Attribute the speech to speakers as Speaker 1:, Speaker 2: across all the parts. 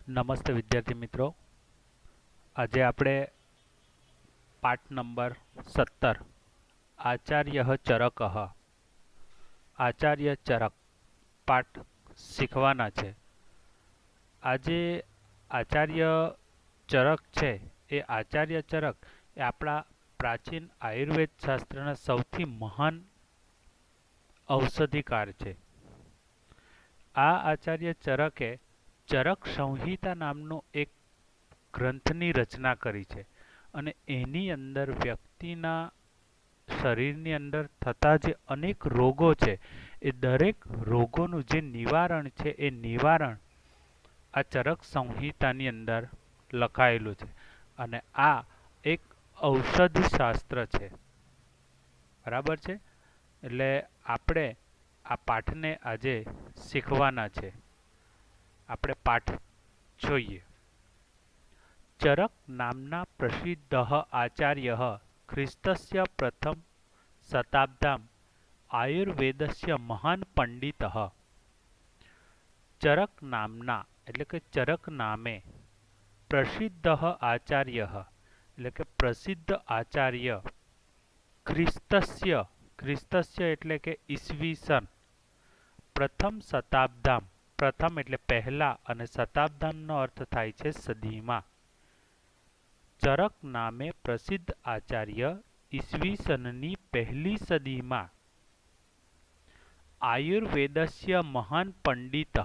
Speaker 1: નમસ્તે વિદ્યાર્થી મિત્રો. આજે આપણે પાઠ નંબર 17 આચાર્ય ચરક આચાર્ય ચરક પાઠ શીખવાના છે. આજે આચાર્ય ચરક છે એ આચાર્ય ચરક એ આપણા પ્રાચીન આયુર્વેદ શાસ્ત્રના સૌથી મહાન ઔષધિકાર છે. આ આચાર્ય ચરકે ચરક સંહિતા નામનું એક ગ્રંથની રચના કરી છે અને એની અંદર વ્યક્તિના શરીરની અંદર થતા જે અનેક રોગો છે એ દરેક રોગોનું જે નિવારણ છે એ નિવારણ આ ચરક સંહિતાની અંદર લખાયેલું છે અને આ એક ઔષધિ શાસ્ત્ર છે. બરાબર છે. એટલે આપણે આ પાઠને આજે શીખવાના છે. આપણે પાઠ જોઈએ. ચરક નામના પ્રસિદ્ધ આચાર્ય ખ્રિસ્તસ્ય પ્રથમ શતાબ્દામ આયુર્વેદસ્ય મહાન પંડિત. ચરક નામના એટલે કે ચરક નામે પ્રસિદ્ધ આચાર્ય એટલે કે પ્રસિદ્ધ આચાર્ય ખ્રિસ્તસ્ય એટલે કે ઈસવીસન પ્રથમ શતાબ્દામ પ્રથમ એટલે પહેલા અને શતાબ્દામનો અર્થ થાય છે સદીમાં. ચરક નામે પ્રસિદ્ધ આચાર્ય ઈસવીસનની પહેલી સદીમાં આયુર્વેદસ્ય મહાન પંડિત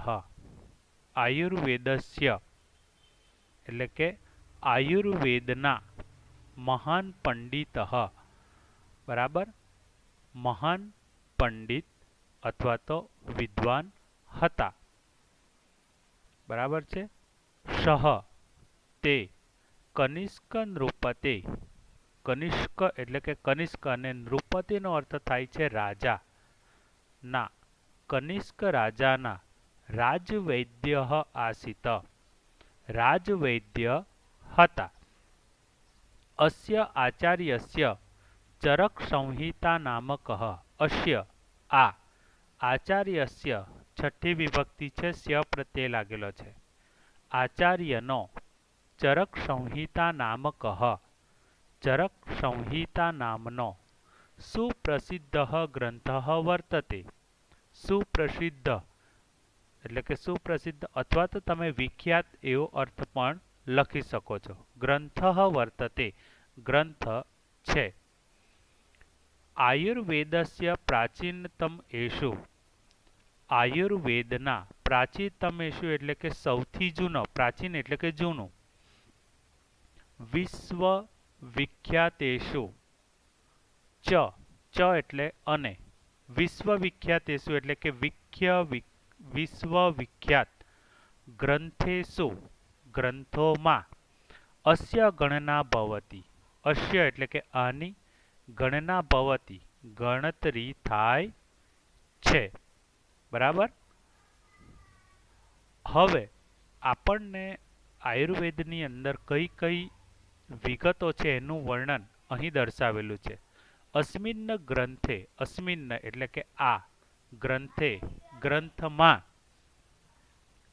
Speaker 1: આયુર્વેદસ્ય એટલે કે આયુર્વેદના મહાન પંડિત બરાબર મહાન પંડિત અથવા તો વિદ્વાન હતા. બરાબર છે. સહ તે કનિષ્ક નૃપતે કનિષ્ક એટલે કે કનિષ્ક અને નૃપતિનો અર્થ થાય છે રાજા ના કનિષ્ક રાજાના રાજવૈદ્ય આસિત રાજવૈદ્ય હતા. અસ્ય આચાર્યસ્ય ચરક સંહિતા નામક અસ્ય આ આચાર્યસ્ય છઠ્ઠી વિભક્તિ છે સ્ય પ્રત્યય લાગેલો છે. આચાર્યનો ચરક સંહિતા નામક ચરક સંહિતા નામનો સુપ્રસિદ્ધ ગ્રંથ વર્તતે. સુપ્રસિદ્ધ એટલે કે સુપ્રસિદ્ધ અથવા તો તમે વિખ્યાત એવો અર્થ પણ લખી શકો છો. ગ્રંથ વર્તતે ગ્રંથ છે. આયુર્વેદસ્ય પ્રાચીનતમ એષુ આયુર્વેદના પ્રાચીનતમ એષુ એટલે કે સૌથી જૂનો પ્રાચીન એટલે કે જૂનું વિશ્વ વિખ્યાતેષુ ચ એટલે અને વિશ્વવિખ્યાતેષુ એટલે કે વિશ્વવિખ્યાત ગ્રંથેષુ ગ્રંથોમાં અસ્ય ગણના ભવતી અસ્ય એટલે કે આની ગણના ભવતી ગણતરી થાય છે. બરાબર. હવે આપણને આયુર્વેદની અંદર કઈ કઈ વિગતો છે એનું વર્ણન અહીં દર્શાવેલું છે. અસ્મિન્ન ગ્રંથે અસ્મિન્ન એટલે કે આ ગ્રંથે ગ્રંથમાં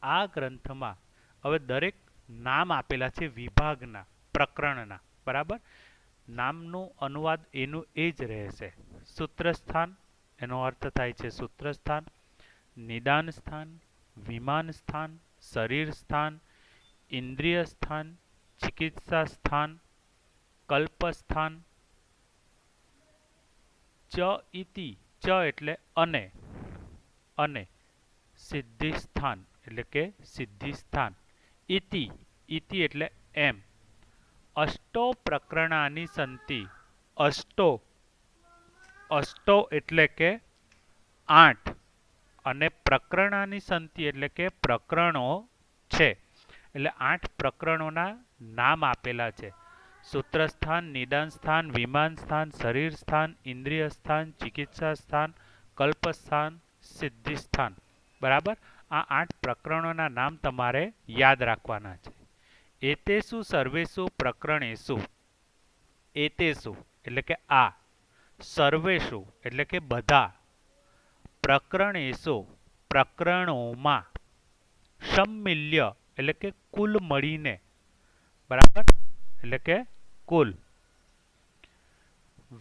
Speaker 1: આ ગ્રંથમાં હવે દરેક નામ આપેલા છે વિભાગના પ્રકરણના. બરાબર. નામનું અનુવાદ એનું એ જ રહેશે. સૂત્રસ્થાન એનો અર્થ થાય છે સૂત્રસ્થાન, નિદાન સ્થાન, વિમાન સ્થાન, શરીર સ્થાન, ઇન્દ્રિય સ્થાન, ચિકિત્સા સ્થાન, કલ્પસ્થાન. ચ ઇતિ ચ એટલે અને સિદ્ધિસ્થાન એટલે કે સિદ્ધિસ્થાન. ઇતિ એટલે એમ. અષ્ટો પ્રકરણાની સંતિ અષ્ટો એટલે કે 8 અને પ્રકરણાની સંતિ એટલે કે પ્રકરણો છે. એટલે 8 પ્રકરણોના નામ આપેલા છે. સૂત્રસ્થાન, નિદાન સ્થાન, વિમાન સ્થાન, શરીર સ્થાન, ઇન્દ્રિય સ્થાન, ચિકિત્સા સ્થાન, કલ્પસ્થાન, સિદ્ધિસ્થાન. બરાબર. આ 8 પ્રકરણોના નામ તમારે યાદ રાખવાના છે. એતેષુ સર્વેષુ પ્રકરણેષુ એતેષુ એટલે કે આ સર્વેષુ એટલે કે બધા પ્રકરણેષુ પ્રકરણોમાં सम्मिल्य એટલે કે કુલ મળીને, બરાબર, એટલે કે કુલ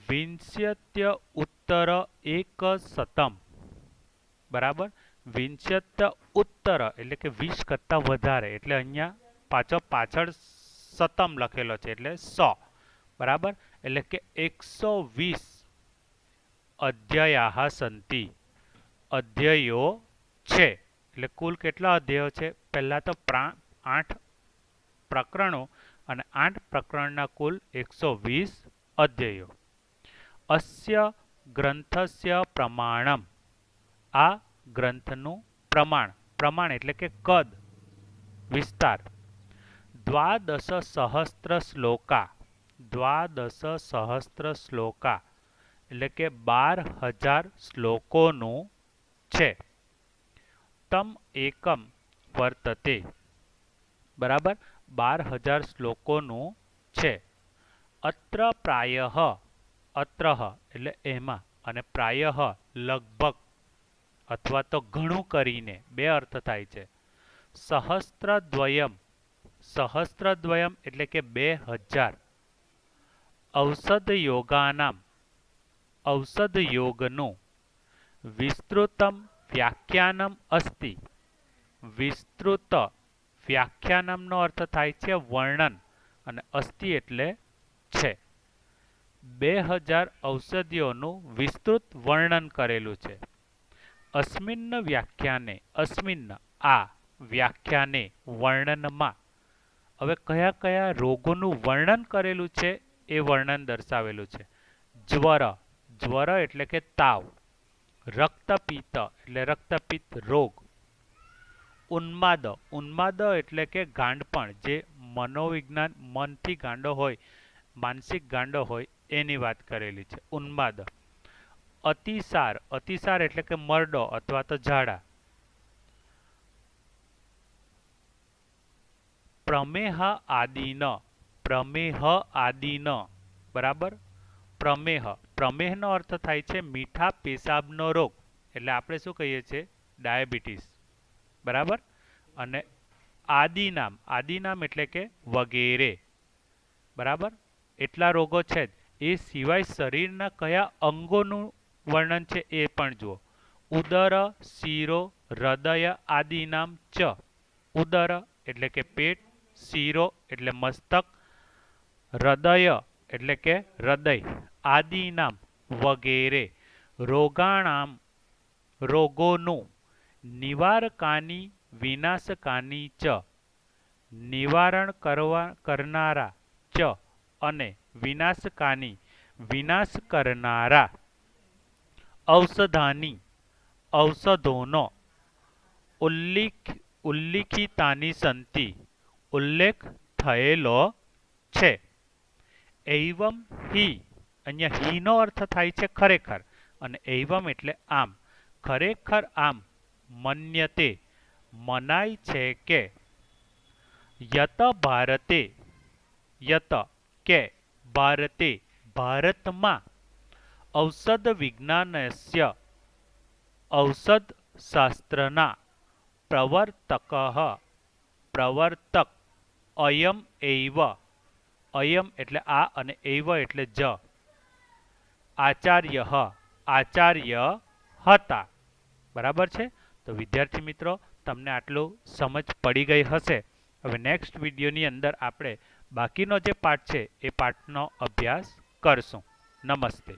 Speaker 1: વિંશત્ય ઉત્તર એકશતમ, બરાબર, વિંશત્ય ઉત્તર એટલે કે 20 કરતા વધારે, એટલે અહીંયા પાછળ શતમ લખેલો છે એટલે 100, બરાબર, એટલે કે 120 અધ્યાયા સંતિ, અધ્યાયો છે. એટલે કુલ કેટલા અધ્યાયો છે? પહેલા તો 8 પ્રકરણો અને 8 પ્રકરણના કુલ 120 અધ્યાયો. અસ્ય ગ્રંથસ્ય પ્રમાણમ, આ ગ્રંથનું પ્રમાણ એટલે કે કદ, વિસ્તાર, દ્વાદશ સહસ્ત્ર શ્લોકા, દ્વાદશ સહસ્ત્ર શ્લોકા એટલે કે 12,000 શ્લોકોનું છે. તમ એકમ વર્તતે, બરાબર, 12,000 શ્લોકોનું છે. અત્ર પ્રાયઃ, અત્ર એટલે એમાં, અને પ્રાયઃ લગભગ અથવા તો ઘણું કરીને, બે અર્થ થાય છે. સહસ્ત્રદ્વયમ, સહસ્ત્રદ્વયમ એટલે કે 2000, ઔષધ યોગાનામ, ઔષધ યોગનું, વિસ્તૃતમ વ્યાખ્યાનમ અસ્તિ, વિસ્તૃત વ્યાખ્યાનમનો અર્થ થાય છે વર્ણન, અને અસ્તિ એટલે છે. 2000 ઔષધિઓનું વિસ્તૃત વર્ણન કરેલું છે. અસ્મિન્ન વ્યાખ્યાને, અસ્મિન્ન આ વ્યાખ્યાને, વર્ણનમાં, હવે કયા કયા રોગોનું વર્ણન કરેલું છે એ વર્ણન દર્શાવેલું છે. જ્વર, જ્વર એટલે કે તાવ, રક્તપિત્ત એટલે રક્તપિત્ત રોગ, ઉન્માદ, ઉન્માદ એટલે કે ગાંડપણ, જે મનોવિજ્ઞાન, મનથી ગાંડો હોય, માનસિક ગાંડો હોય એની વાત કરેલી છે, ઉન્માદ. અતિસાર, અતિસાર એટલે કે મરડો અથવા તો ઝાડા. પ્રમેહ આદિન, પ્રમેહ આદિન, બરાબર, પ્રમેહ, પ્રમેહનો અર્થ થાય છે મીઠા પેશાબનો રોગ, એટલે આપણે શું કહીએ છીએ? ડાયાબિટીસ, બરાબર, અને આદિનામ, આદિનામ એટલે કે વગેરે, બરાબર, એટલા રોગો છે જ. એ સિવાય શરીરના કયા અંગોનું વર્ણન છે એ પણ જુઓ. ઉદર, શિરો, હૃદય આદિનામ ચ, ઉદર એટલે કે પેટ, શિરો એટલે મસ્તક, હૃદય એટલે કે હૃદય, આદિનામ વગેરે, રોગાણામ રોગોનું, નિવારકાની વિનાશકાની ચ, નિવારણ કરનારા ચ, અને વિનાશકાની વિનાશ કરનારા, ઔષધાની ઔષધોનો, ઉલ્લિખિતાની સંતિ ઉલ્લેખ થયેલો છે. એવમ હિ, અહીંયા હિ નો અર્થ થાય છે ખરેખર, અને એવમ એટલે આમ, ખરેખર આમ, મન્યતે મનાય છે કે, યત ભારતે, યત કે ભારતે, ભારતમાં, ઔષધ વિજ્ઞાનસ્ય, ઔષધ શાસ્ત્રના, પ્રવર્તક, પ્રવર્તક, અયમ એવ, અયમ એટલે આ અને એવ એટલે જ, આચાર્ય, આચાર્ય હતા, બરાબર છે. તો વિદ્યાર્થી મિત્રો, તમને આટલું સમજ પડી ગઈ હશે. હવે નેક્સ્ટ વિડીયોની અંદર આપણે બાકીનો જે પાઠ છે એ પાઠનો અભ્યાસ કરશું. નમસ્તે.